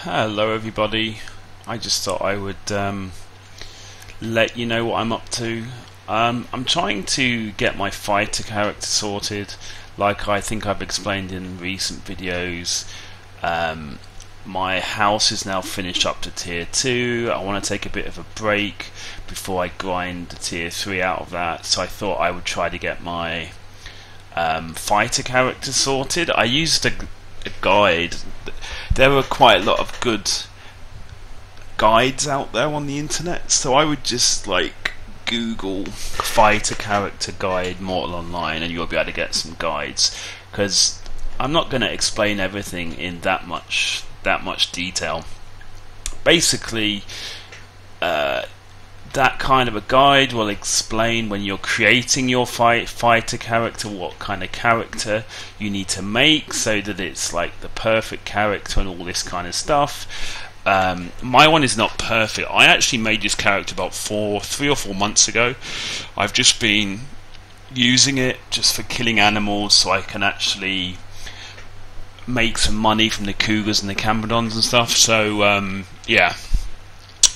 Hello everybody. I just thought I would let you know what I'm up to. I'm trying to get my fighter character sorted, like I think I've explained in recent videos. My house is now finished up to tier 2. I want to take a bit of a break before I grind the tier 3 out of that, so I thought I would try to get my fighter character sorted. I used a guide. There were quite a lot of good guides out there on the internet, so I would just like Google fighter character guide Mortal Online and you'll be able to get some guides, because I'm not going to explain everything in that much detail. Basically, that kind of a guide will explain when you're creating your fighter character what kind of character you need to make so that it's like the perfect character and all this kind of stuff. My one is not perfect. I actually made this character about 3 or 4 months ago. I've just been using it just for killing animals so I can actually make some money from the cougars and the Campodons and stuff. So yeah,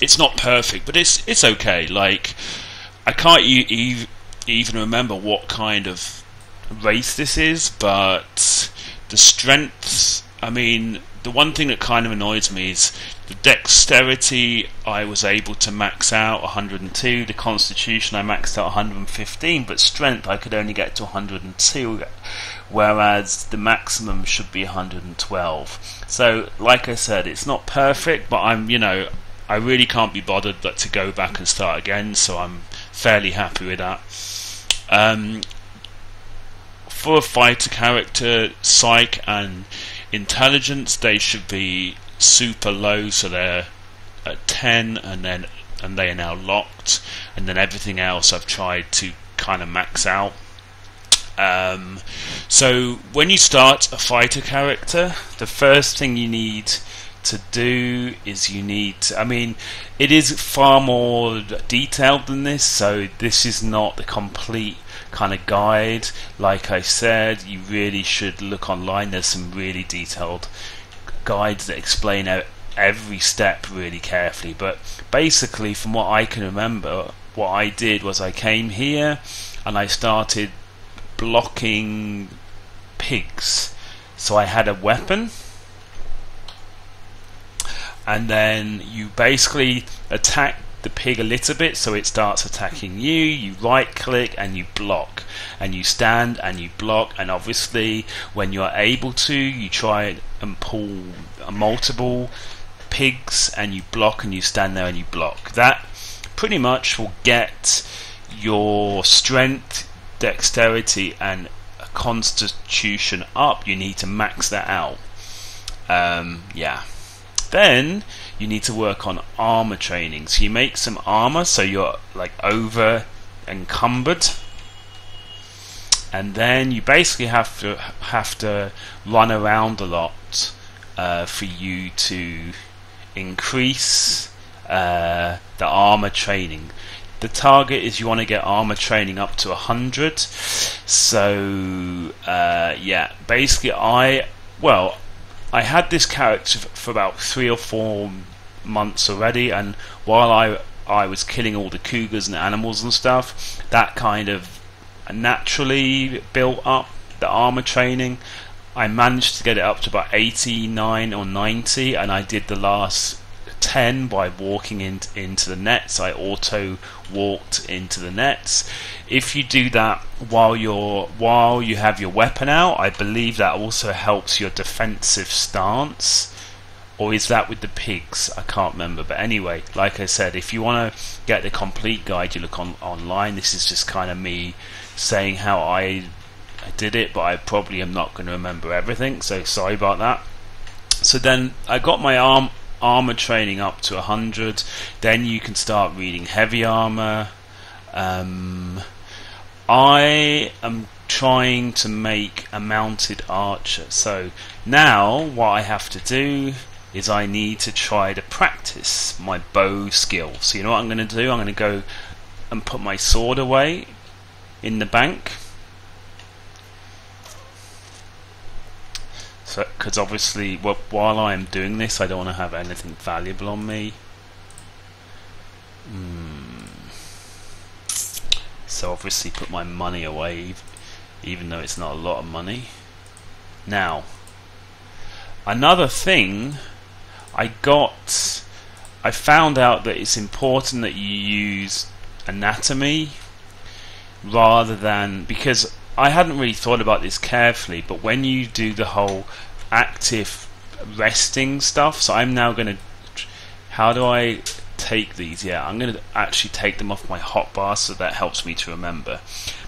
it's not perfect, but it's okay. Like, I can't even remember what kind of race this is, but the strengths, I mean, the one thing that kind of annoys me is the dexterity. I was able to max out 102, the constitution I maxed out 115, but strength I could only get to 102, whereas the maximum should be 112. So like I said, it's not perfect, but I really can't be bothered but to go back and start again, so I'm fairly happy with that. For a fighter character, psych and intelligence, they should be super low, so they're at 10, and they are now locked, and then everything else I've tried to kind of max out. So when you start a fighter character, the first thing you need to do is it is far more detailed than this, so this is not the complete kind of guide. Like I said, you really should look online. There's some really detailed guides that explain every step really carefully, but basically from what I can remember, what I did was I came here and I started blocking pigs. So I had a weapon, and then you basically attack the pig a little bit so it starts attacking you. You right click and you block, and you stand and you block, and obviously when you're able to, you try and pull multiple pigs and you block, and you stand there and you block. That pretty much will get your strength, dexterity and constitution up. You need to max that out. Yeah. Then you need to work on armor training. So you make some armor so you're like over encumbered, and then you basically have to run around a lot for you to increase the armor training. The target is you want to get armor training up to 100. So yeah, basically I had this character for about 3 or 4 months already, and while I was killing all the cougars and the animals and stuff, that kind of naturally built up the armor training. I managed to get it up to about 89 or 90, and I did the last 10 by walking into the nets. I auto walked into the nets. If you do that while you have your weapon out, I believe that also helps your defensive stance. Or is that with the pigs? I can't remember. But anyway, like I said, if you want to get the complete guide, you look online. This is just kind of me saying how I did it, but I probably am not going to remember everything, so sorry about that. So then I got my armor training up to 100. Then you can start reading heavy armor. I am trying to make a mounted archer, so now what I have to do is I need to try to practice my bow skill. So you know what I'm going to do? I'm going to go and put my sword away in the bank. because obviously, while I am doing this, I don't want to have anything valuable on me. So obviously put my money away, even though it's not a lot of money. Now, another thing, I found out that it's important that you use anatomy rather than, because I hadn't really thought about this carefully, but when you do the whole active resting stuff, so I'm now going to, how do I take these? Yeah, I'm going to actually take them off my hotbar, so that helps me to remember.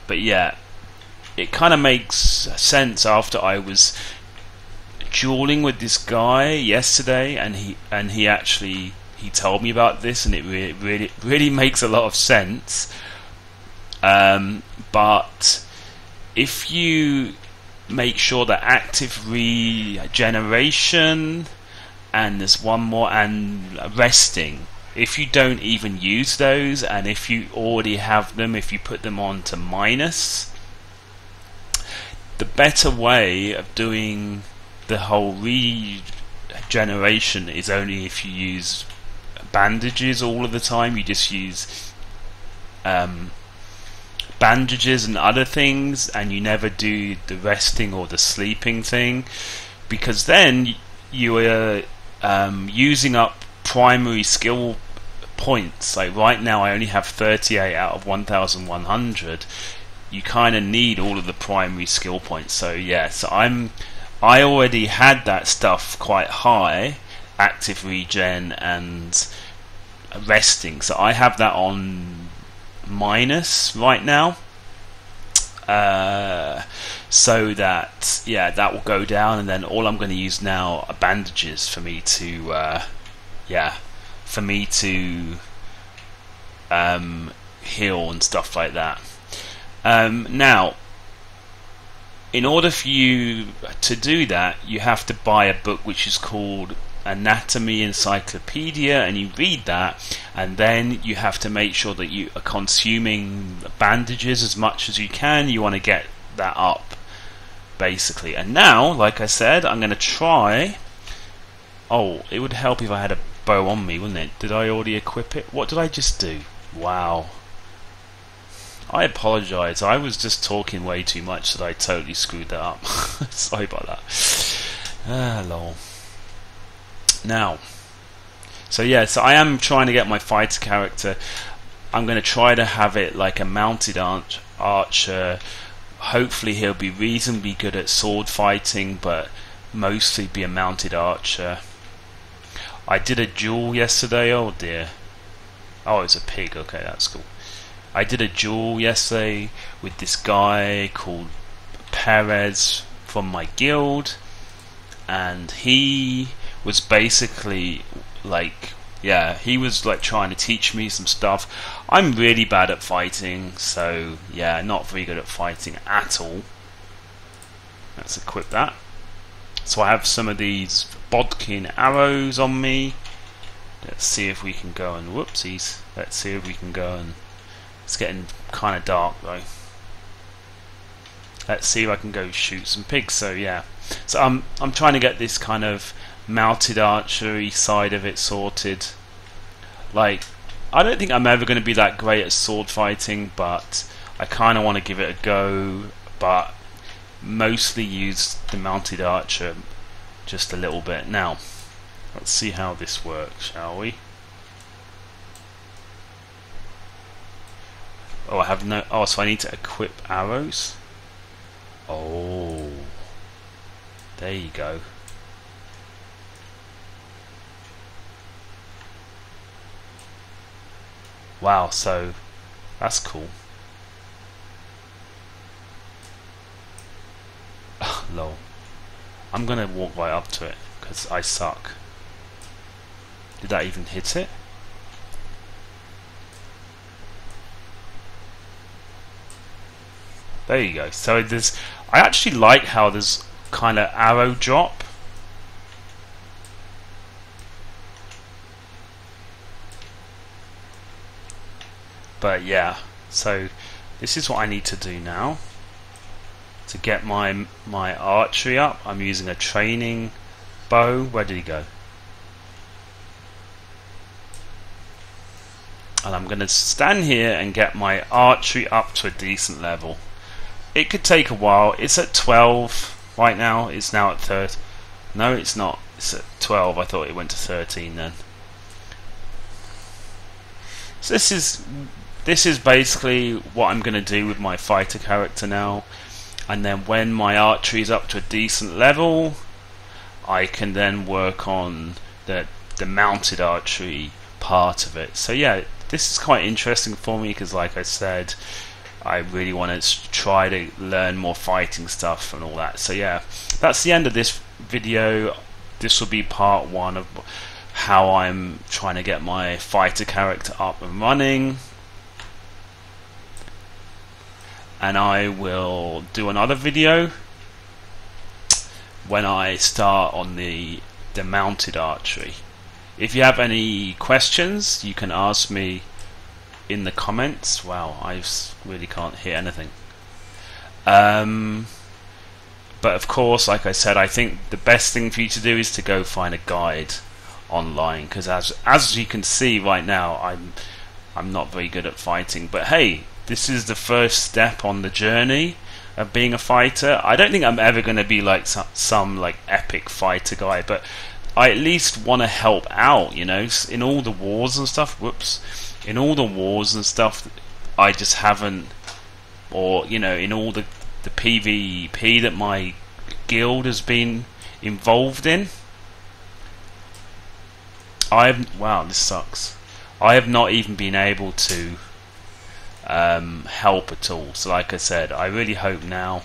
But yeah, it kind of makes sense after I was dueling with this guy yesterday, and he told me about this, and it really makes a lot of sense. But if you make sure that active regeneration, and there's one more, and resting, if you don't even use those, and if you already have them, if you put them on to minus, the better way of doing the whole regeneration is only if you use bandages all of the time. You just use bandages and other things, and you never do the resting or the sleeping thing, because then you are using up primary skill points. Like right now I only have 38 out of 1100. You kind of need all of the primary skill points. So yeah, so I already had that stuff quite high, active regen and resting, so I have that on minus right now, so that, yeah, that will go down, and then all I'm going to use now are bandages for me to heal and stuff like that. Now, in order for you to do that, you have to buy a book which is called Anatomy Encyclopedia, and you read that, and then you have to make sure that you are consuming bandages as much as you can. You want to get that up, basically. And now, like I said, I'm going to try. Oh, it would help if I had a bow on me, wouldn't it? Did I already equip it? What did I just do? Wow. I apologise, I was just talking way too much, so I totally screwed that up. Sorry about that. Lol. Now, so I am trying to get my fighter character. I'm going to try to have it like a mounted archer. Hopefully he'll be reasonably good at sword fighting, but mostly be a mounted archer. I did a duel yesterday, oh dear. Oh, it's a pig, okay, that's cool. I did a duel yesterday with this guy called Perez from my guild, and he was basically like, yeah, he was like trying to teach me some stuff. I'm really bad at fighting, so yeah, not very good at fighting at all. Let's equip that. So I have some of these Bodkin arrows on me. Let's see if we can go and, whoopsies, let's see if we can go and, it's getting kind of dark though. Let's see if I can go shoot some pigs. So yeah, so I'm trying to get this kind of mounted archery side of it sorted. Like, I don't think I'm ever going to be that great at sword fighting, but I kind of want to give it a go, but mostly use the mounted archer just a little bit. Now, let's see how this works, shall we? Oh, I have no... Oh, so I need to equip arrows? Oh. There you go. Wow, so... That's cool. Lol. I'm gonna walk right up to it, because I suck. Did that even hit it? There you go. So there's, I actually like how there's kind of arrow drop. But yeah, so this is what I need to do now. to get my archery up. I'm using a training bow. Where did he go? And I'm going to stand here and get my archery up to a decent level. It could take a while. It's at 12 right now. It's now at 13. No, it's not. It's at 12. I thought it went to 13 then. So this is basically what I'm going to do with my fighter character now. And then when my archery is up to a decent level, I can then work on the mounted archery part of it. So yeah, this is quite interesting for me because, like I said, I really want to try to learn more fighting stuff and all that. So yeah, that's the end of this video. This will be part 1 of how I'm trying to get my fighter character up and running. And I will do another video when I start on the mounted archery. If you have any questions, you can ask me in the comments. Wow, I really can't hear anything. But of course, like I said, I think the best thing for you to do is to go find a guide online, because as you can see right now, I'm not very good at fighting. But hey, this is the first step on the journey of being a fighter. I don't think I'm ever going to be like some like epic fighter guy, but I at least want to help out, you know, in all the wars and stuff. In all the wars and stuff, I just haven't, or you know, in all the PvP that my guild has been involved in, wow, this sucks. I have not even been able to help at all. So like I said, I really hope now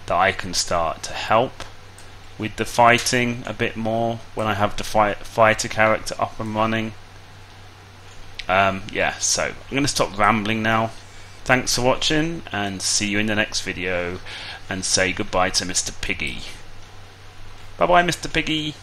that I can start to help with the fighting a bit more when I have the fighter character up and running. Yeah, so I'm going to stop rambling now. Thanks for watching, and see you in the next video, and say goodbye to Mr. Piggy. Bye bye, Mr. Piggy.